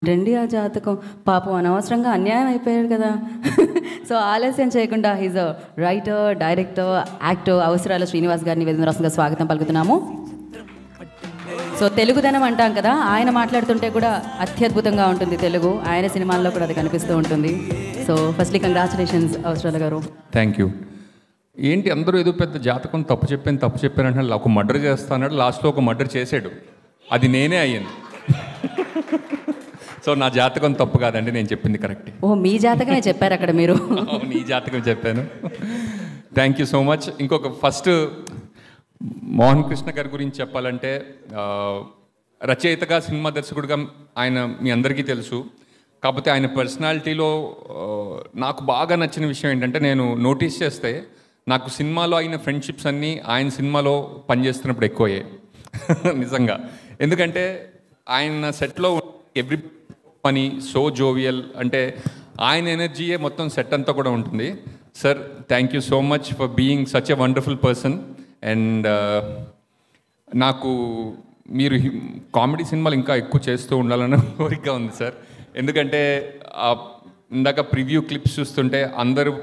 రండి ఆ జాతకం, పాపం అనవసరంగా అన్యాయం అయిపోయాడు కదా. సో ఆలస్యం చేయకుండా he's a writer, director, actor Avasarala Srinivas గారిని వేదిక రాష్ట్రంగా స్వాగతం పలుకుతున్నాము. సో తెలుగుదనం అంటాం కదా, ఆయన మాట్లాడుతుంటే కూడా అత్యద్భుతంగా ఉంటుంది తెలుగు. ఆయన సినిమాల్లో కూడా అది కనిపిస్తూ ఉంటుంది. సో ఫస్ట్లీ కంగ్రాచులేషన్స్ అవసరాల గారు. Thank you. ఏంటి అందరూ ఏదో పెద్ద జాతకం తప్పు చెప్పానంటే ఒక మర్డర్ చేస్తాడు, లాస్ట్లో ఒక మర్డర్ చేసాడు, అది నేనే అయ్యాను. సో నా జాతకం తప్పు కాదండి, నేను చెప్పింది కరెక్ట్. ఓ మీ జాతకమే చెప్పారు అక్కడ మీరు. నీ జాతకం చెప్పాను. Thank you so much. ఇంకొక ఫస్ట్ మోహన్ కృష్ణ గారి గురించి చెప్పాలంటే, రచయితగా సినిమా దర్శకుడిగా ఆయన మీ అందరికీ తెలుసు. కాకపోతే ఆయన పర్సనాలిటీలో నాకు బాగా నచ్చిన విషయం ఏంటంటే, నేను నోటీస్ చేస్తే నాకు సినిమాలో అయిన ఫ్రెండ్షిప్స్ అన్నీ ఆయన సినిమాలో పనిచేస్తున్నప్పుడు ఎక్కువయ్యాయి. నిజంగా. ఎందుకంటే ఆయన సెట్లో ఎవ్రీ పని సో జోవియల్, అంటే ఆయన ఎనర్జీయే మొత్తం సెట్ అంతా కూడా ఉంటుంది. Sir thank you so much for being such a wonderful person. And నాకు మీరు కామెడీ సినిమాలు ఇంకా ఎక్కువ చేస్తూ ఉండాలన్న కోరిక ఉంది సార్. ఎందుకంటే ఇందాక ప్రివ్యూ క్లిప్స్ చూస్తుంటే అందరూ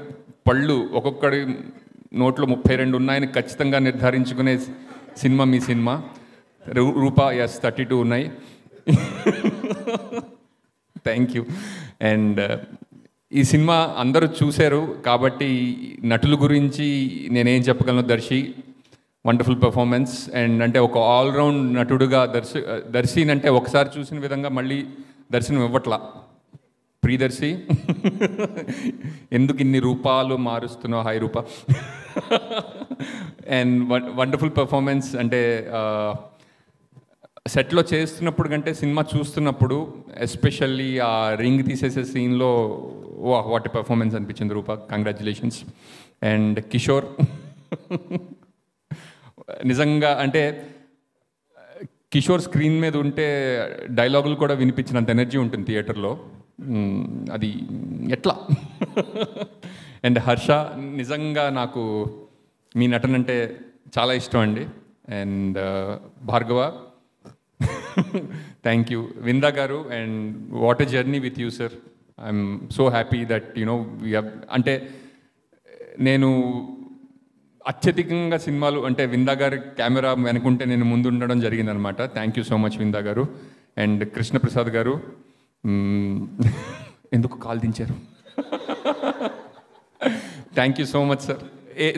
పళ్ళు ఒక్కొక్కడి నోట్లో 32 ఉన్నాయని ఖచ్చితంగా నిర్ధారించుకునే సినిమా మీ సినిమా. రూపా ఎస్ 32 ఉన్నాయి. Thank you. అండ్ ఈ సినిమా అందరూ చూశారు కాబట్టి నటుల గురించి నేనేం చెప్పగలను. Darsi wonderful performance. అండ్ అంటే ఒక ఆల్రౌండ్ నటుడుగా దర్శిని అంటే ఒకసారి చూసిన విధంగా మళ్ళీ దర్శనం ఇవ్వట్లా. ప్రియదర్శి ఎందుకు ఇన్ని రూపాలు మారుస్తున్నావు, hi Roopa. And wonderful performance. అంటే సెట్లో చేస్తున్నప్పుడు కంటే సినిమా చూస్తున్నప్పుడు ఎస్పెషల్లీ ఆ రింగ్ తీసేసే సీన్లో వాట్ పర్ఫార్మెన్స్ అనిపించింది రూపా. కంగ్రాచులేషన్స్. అండ్ కిషోర్ నిజంగా అంటే కిషోర్ స్క్రీన్ మీద ఉంటే డైలాగులు కూడా వినిపించినంత ఎనర్జీ ఉంటుంది థియేటర్లో. అది ఎట్లా. అండ్ హర్ష నిజంగా నాకు మీ నటన అంటే చాలా ఇష్టం అండి. And Bhargava thank you. Vinda గారు and what a journey with you sir. I'm so happy that you know we have, అంటే నేను అత్యధికంగా సినిమాలు అంటే విందా గారి కెమెరా వెనుకుంటే నేను ముందు ఉండడం జరిగిందనమాట. Thank you so much Vinda గారు. అండ్ కృష్ణప్రసాద్ గారు ఎందుకు కాల్ దించారు. Thank you so much sir.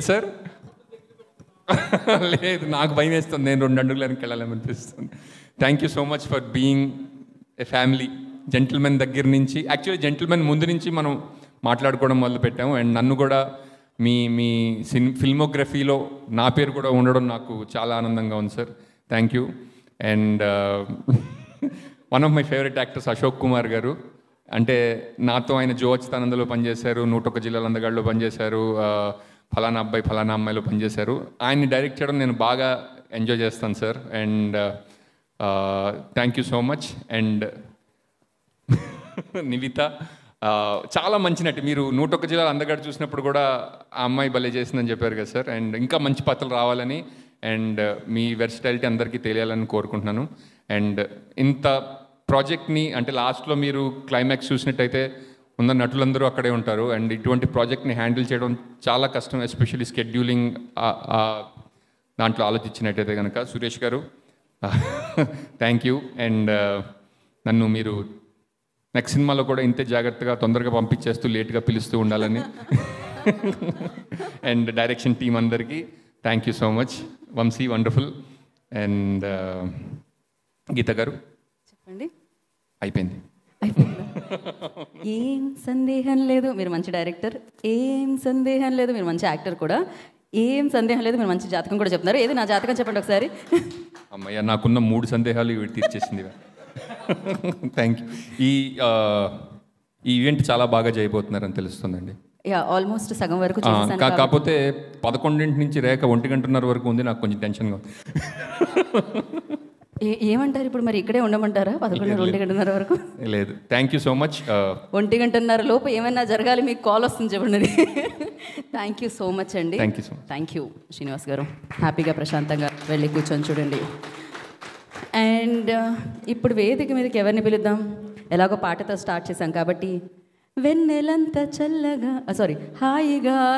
Sir లేదు నాకు భయం వేస్తుంది, నేను 2 అడుగులు వెనక్కి వెళ్ళాలనిపిస్తుంది. Thank you so much for being a family. Gentlemen దగ్గర నుంచి, యాక్చువల్లీ జెంటిల్మెన్ ముందు నుంచి మనం మాట్లాడుకోవడం మొదలు పెట్టాము. అండ్ నన్ను కూడా మీ ఫిల్మోగ్రఫీలో నా పేరు కూడా ఉండడం నాకు చాలా ఆనందంగా ఉంది sir. Thank you. And one of my favourite actors Ashok Kumar గారు. అంటే నాతో ఆయన జో అచ్యుతానందలో పనిచేశారు, 101 జిల్లాల అందగాడిలో పనిచేశారు, ఫలానా అబ్బాయి ఫలానా అమ్మాయిలో పనిచేశారు. ఆయన్ని డైరెక్ట్ చేయడం నేను బాగా ఎంజాయ్ చేస్తాను sir. And thank you so much. And Nivitha చాలా మంచి నటి. మీరు 101 జిల్లాల అందగాడు చూసినప్పుడు కూడా ఆ అమ్మాయి భలే చేసిందని చెప్పారు కదా సార్. అండ్ ఇంకా మంచి పాత్రలు రావాలని అండ్ మీ వెర్సిటాలిటీ అందరికీ తెలియాలని కోరుకుంటున్నాను. అండ్ ఇంత ప్రాజెక్ట్ని అంటే లాస్ట్లో మీరు క్లైమాక్స్ చూసినట్టయితే ఉన్న నటులందరూ అక్కడే ఉంటారు. అండ్ ఇటువంటి ప్రాజెక్ట్ని హ్యాండిల్ చేయడం చాలా కష్టం, ఎస్పెషల్లీ స్కెడ్యూలింగ్ దాంట్లో ఆలోచించినట్టయితే కనుక. సురేష్ గారు థ్యాంక్ యూ. అండ్ నన్ను మీరు నెక్స్ట్ సినిమాలో కూడా ఇంతే జాగ్రత్తగా తొందరగా పంపించేస్తూ లేట్గా పిలుస్తూ ఉండాలని. అండ్ డైరెక్షన్ టీం అందరికీ thank you so much. Vamsi wonderful. And Geetha గారు చెప్పండి. అయిపోయింది. ఏం సందేహం లేదు మీరు మంచి డైరెక్టర్, ఏం సందేహం లేదు మీరు మంచి యాక్టర్ కూడా, ఏం సందేహం లేదు మీరు మంచి జాతకం కూడా చెప్తున్నారు. ఏది నా జాతకం చెప్పండి ఒకసారి. అమ్మయ్య నాకున్న 3 సందేహాలు ఇవి తీర్చేసింది. Thank you. ఈ ఈవెంట్ చాలా బాగా చేయబోతున్నారని తెలుస్తుందండి. యా ఆల్మోస్ట్ సగం వరకు కాకపోతే 11 నుంచి రేఖ 1:30 వరకు ఉంది. నాకు కొంచెం టెన్షన్గా ఉంది. ఏమంటారు ఇప్పుడు మరి? ఇక్కడే ఉండమంటారా 11, 1:30 వరకు? లేదు. Thank you so much. 1:30 లోపు ఏమైనా జరగాలి, మీకు కాల్ వస్తుంది చెప్పండి. థ్యాంక్ యూ సో మచ్ అండి. Thank you so much. Thank you Srinivas గారు. హ్యాపీగా ప్రశాంతంగా వెళ్ళి కూర్చొని చూడండి. అండ్ ఇప్పుడు వేదిక మీదకి ఎవరిని పిలుద్దాం? ఎలాగో పాటతో స్టార్ట్ చేశాం కాబట్టి వెన్నెలంత చల్లగా సారీ హాయిగా